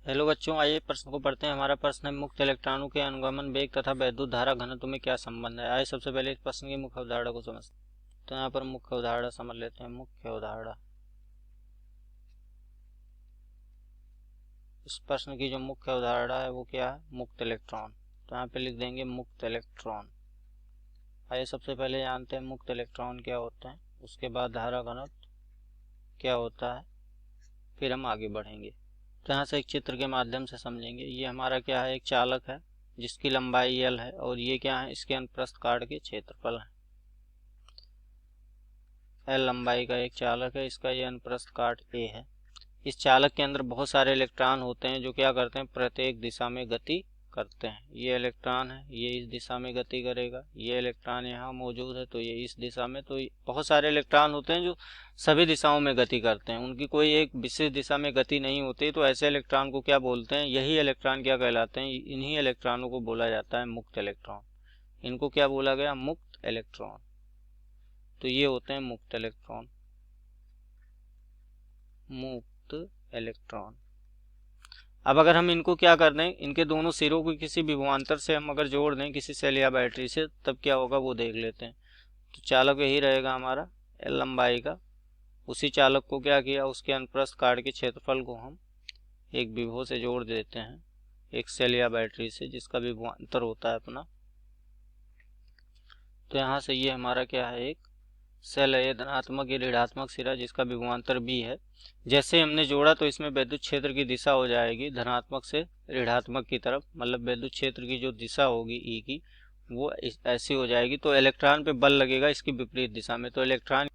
Hello बच्चों, आइए प्रश्न को पढ़ते हैं। हमारा प्रश्न है, मुक्त इलेक्ट्रॉनों के अनुगमन वेग तथा वैद्युत धारा घनत्व में क्या संबंध है। आइए सबसे पहले इस प्रश्न की मुख्य अवधारणा को समझते हैं। तो यहाँ पर मुख्य अवधारणा समझ लेते हैं। मुख्य अवधारणा, इस प्रश्न की जो मुख्य अवधारणा है वो क्या है? मुक्त इलेक्ट्रॉन। तो यहाँ पे लिख देंगे मुक्त इलेक्ट्रॉन। आइए सबसे पहले जानते हैं मुक्त इलेक्ट्रॉन क्या होते हैं, उसके बाद धारा घनत्व क्या होता है, फिर हम आगे बढ़ेंगे। तो यहाँ से एक चित्र के माध्यम से समझेंगे। ये हमारा क्या है? एक चालक है जिसकी लंबाई L है, और ये क्या है? इसके अनुप्रस्थ काट के क्षेत्रफल है। L लंबाई का एक चालक है, इसका ये अनुप्रस्थ काट A है। इस चालक के अंदर बहुत सारे इलेक्ट्रॉन होते हैं जो क्या करते हैं? प्रत्येक दिशा में गति करते हैं। ये इलेक्ट्रॉन है, ये इस दिशा में गति करेगा। ये इलेक्ट्रॉन यहाँ मौजूद है तो ये इस दिशा में। तो बहुत सारे इलेक्ट्रॉन होते हैं जो सभी दिशाओं में गति करते हैं, उनकी कोई एक विशेष दिशा में गति नहीं होती। तो ऐसे इलेक्ट्रॉन को क्या बोलते हैं? यही इलेक्ट्रॉन क्या कहलाते हैं? इन्हीं इलेक्ट्रॉनों को बोला जाता है मुक्त इलेक्ट्रॉन। इनको क्या बोला गया? मुक्त इलेक्ट्रॉन। तो ये होते हैं मुक्त इलेक्ट्रॉन। मुक्त इलेक्ट्रॉन। अब अगर हम इनको क्या कर दें, इनके दोनों सिरों को किसी विभवांतर से हम अगर जोड़ दें, किसी सेल या बैटरी से, तब क्या होगा वो देख लेते हैं। तो चालक यही रहेगा हमारा L लंबाई का। उसी चालक को क्या किया? उसके अनुप्रस्थ काट के क्षेत्रफल को हम एक विभव से जोड़ देते हैं, एक सेल या बैटरी से जिसका विभवांतर होता है अपना। तो यहाँ से ये हमारा क्या है? एक सेल है, धनात्मक या ऋणात्मक सिरा जिसका विभवांतर B है। जैसे हमने जोड़ा तो इसमें विद्युत क्षेत्र की दिशा हो जाएगी धनात्मक से ऋणात्मक की तरफ, मतलब विद्युत क्षेत्र की जो दिशा होगी E की वो ऐसी हो जाएगी। तो इलेक्ट्रॉन पे बल लगेगा इसकी विपरीत दिशा में, तो इलेक्ट्रॉन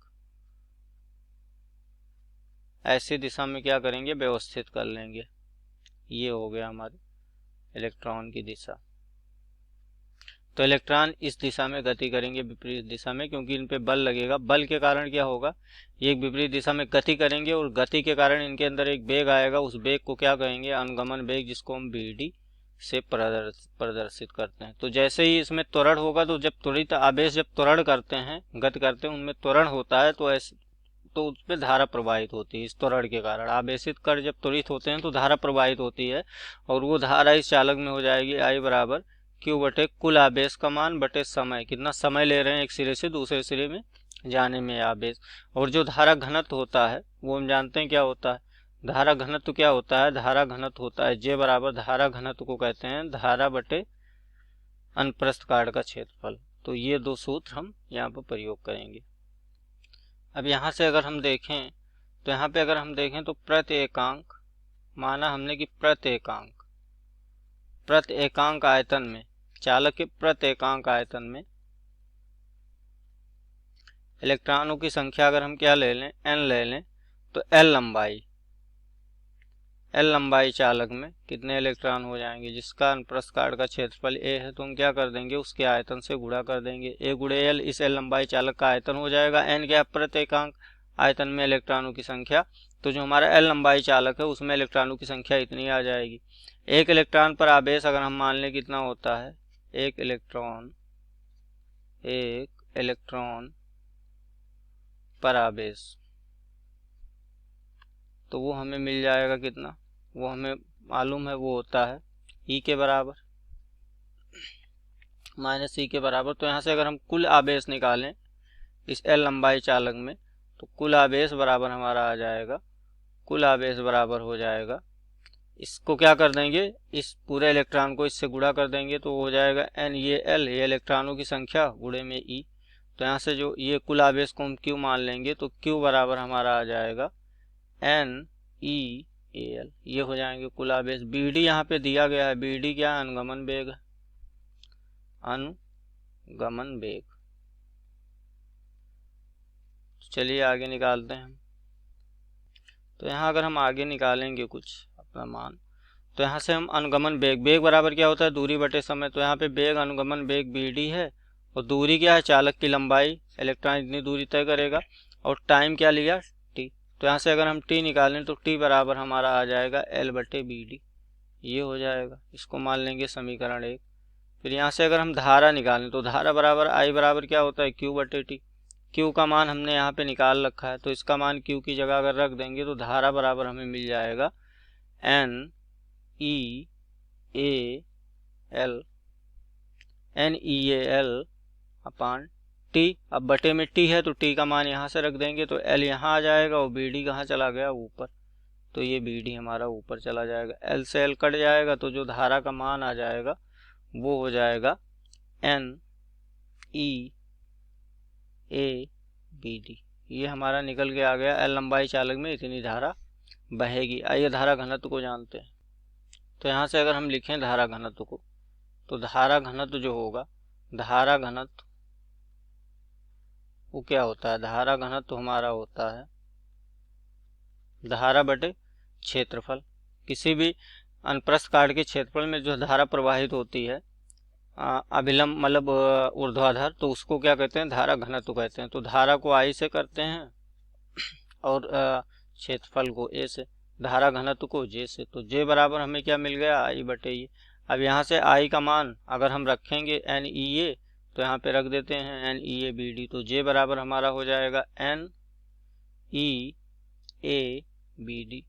ऐसी दिशा में क्या करेंगे? व्यवस्थित कर लेंगे। ये हो गया हमारे इलेक्ट्रॉन की दिशा। तो इलेक्ट्रॉन इस दिशा में गति करेंगे, विपरीत दिशा में, क्योंकि इन पे बल लगेगा। बल के कारण क्या होगा? ये एक विपरीत दिशा में गति करेंगे और गति के कारण इनके अंदर एक वेग आएगा। उस वेग को क्या कहेंगे? अनुगमन वेग, जिसको हम Vd से प्रदर्शित करते हैं। तो जैसे ही इसमें त्वरण होगा, तो जब त्वरित आवेश जब त्वरण करते हैं, गति करते हैं, उनमें त्वरण होता है तो ऐसे तो उस पर धारा प्रवाहित होती है। इस त्वरण के कारण आवेशित कण जब त्वरित होते हैं तो धारा प्रवाहित होती है, और वो धारा इस चालक में हो जाएगी I बराबर Q बटे कुल आवेश का मान बटे समय। कितना समय ले रहे हैं एक सिरे से दूसरे सिरे में जाने में आवेश। और जो धारा घनत्व होता है वो हम जानते हैं क्या होता है? धारा घनत्व क्या होता है? धारा घनत्व होता है J बराबर, धारा घनत्व को कहते हैं धारा बटे अनुप्रस्थ काट का क्षेत्रफल। तो ये दो सूत्र हम यहाँ पर प्रयोग करेंगे। अब यहाँ से अगर हम देखें तो यहाँ पे अगर हम देखें तो प्रति एकांक, माना हमने कि प्रति एकांक आयतन में, चालक के प्रति एकांक आयतन में इलेक्ट्रॉनों की संख्या अगर हम क्या ले लें? N ले लें। तो L लंबाई चालक में कितने इलेक्ट्रॉन हो जाएंगे? जिसका अनुप्रस्थ काट का क्षेत्रफल A है, तो हम क्या कर देंगे? उसके आयतन से गुणा कर देंगे। A गुणे L इस L लंबाई चालक का आयतन हो जाएगा। N क्या? प्रति एकांक आयतन में इलेक्ट्रॉनों की संख्या। तो जो हमारा L लंबाई चालक है उसमें इलेक्ट्रॉनों की संख्या इतनी आ जाएगी। एक इलेक्ट्रॉन पर आवेश अगर हम मान लें कितना होता है? एक इलेक्ट्रॉन पर आवेश, तो वो हमें मिल जाएगा कितना? वो हमें मालूम है, वो होता है E के बराबर माइनस E के बराबर। तो यहाँ से अगर हम कुल आवेश निकालें इस L लंबाई चालक में, तो कुल आवेश बराबर हमारा आ जाएगा, कुल आवेश बराबर हो जाएगा, इसको क्या कर देंगे? इस पूरे इलेक्ट्रॉन को इससे गुणा कर देंगे तो हो जाएगा N, ये L, ये इलेक्ट्रॉनों की संख्या गुणे में E। तो यहाँ से जो ये कुल आवेश को हम Q मान लेंगे, तो Q बराबर हमारा आ जाएगा NeAl। ये हो जाएंगे कुल आवेश। Bd यहाँ पे दिया गया है, Bd क्या? अनुगमन वेग, अनुगमन वेग। चलिए आगे निकालते हैं हम। तो यहाँ अगर हम आगे निकालेंगे कुछ अपना मान, तो यहाँ से हम अनुगमन वेग, वेग बराबर क्या होता है? दूरी बटे समय। तो यहाँ पे वेग, अनुगमन वेग Bd है, और दूरी क्या है? चालक की लंबाई, इलेक्ट्रॉन इतनी दूरी तय करेगा, और टाइम क्या लिया? T। तो यहाँ से अगर हम T निकालें तो T बराबर हमारा आ जाएगा L बटे Bd। ये हो जाएगा, इसको मान लेंगे समीकरण 1। फिर यहाँ से अगर हम धारा निकालें तो धारा बराबर I बराबर क्या होता है? Q बटे T। Q का मान हमने यहाँ पे निकाल रखा है, तो इसका मान Q की जगह अगर रख देंगे तो धारा बराबर हमें मिल जाएगा N NEAL अपान T। अब बटे में T है तो T का मान यहाँ से रख देंगे तो L यहाँ आ जाएगा और BD कहाँ चला गया, ऊपर। तो ये BD हमारा ऊपर चला जाएगा, L से L कट जाएगा तो जो धारा का मान आ जाएगा वो हो जाएगा NEABD। ये हमारा निकल के आ गया, L लंबाई चालक में इतनी धारा बहेगी। आइए धारा घनत्व को जानते हैं। तो यहाँ से अगर हम लिखें धारा घनत्व को, तो धारा घनत्व जो होगा, धारा घनत्व वो क्या होता है, धारा घनत्व हमारा होता है धारा बटे क्षेत्रफल। किसी भी अनुप्रस्थ काट के क्षेत्रफल में जो धारा प्रवाहित होती है अभिलंब मतलब ऊर्ध्वाधर, तो उसको क्या कहते हैं, धारा घनत्व कहते हैं। तो धारा को I से करते हैं और क्षेत्रफल को A से, धारा घनत्व को J से। तो J बराबर हमें क्या मिल गया, I बटे ये। अब यहाँ से I का मान अगर हम रखेंगे NEA तो यहाँ पे रख देते हैं NEABD। तो J बराबर हमारा हो जाएगा NEABD।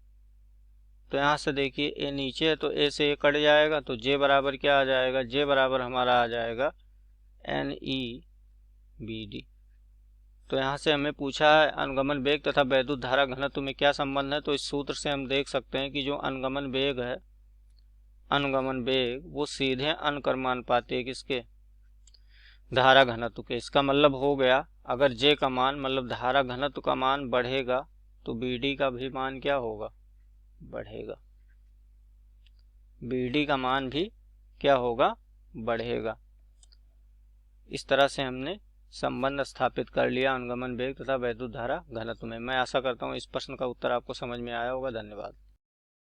तो यहाँ से देखिए A नीचे है तो A से A कट जाएगा तो J बराबर क्या आ जाएगा, J बराबर हमारा आ जाएगा NEBD। तो यहाँ से हमें पूछा है अनुगमन वेग तथा वैद्युत धारा घनत्व में क्या संबंध है। तो इस सूत्र से हम देख सकते हैं कि जो अनुगमन वेग है, अनुगमन वेग वो सीधे अनुक्रमानुपाती है किसके, धारा घनत्व के। इसका मतलब हो गया अगर J का मान मतलब धारा घनत्व का मान बढ़ेगा तो BD का भी मान क्या होगा, बढ़ेगा। BD का मान भी क्या होगा, बढ़ेगा। इस तरह से हमने संबंध स्थापित कर लिया अनुगमन वेग तथा वैद्युत धारा घनत्व में। मैं आशा करता हूँ इस प्रश्न का उत्तर आपको समझ में आया होगा। धन्यवाद।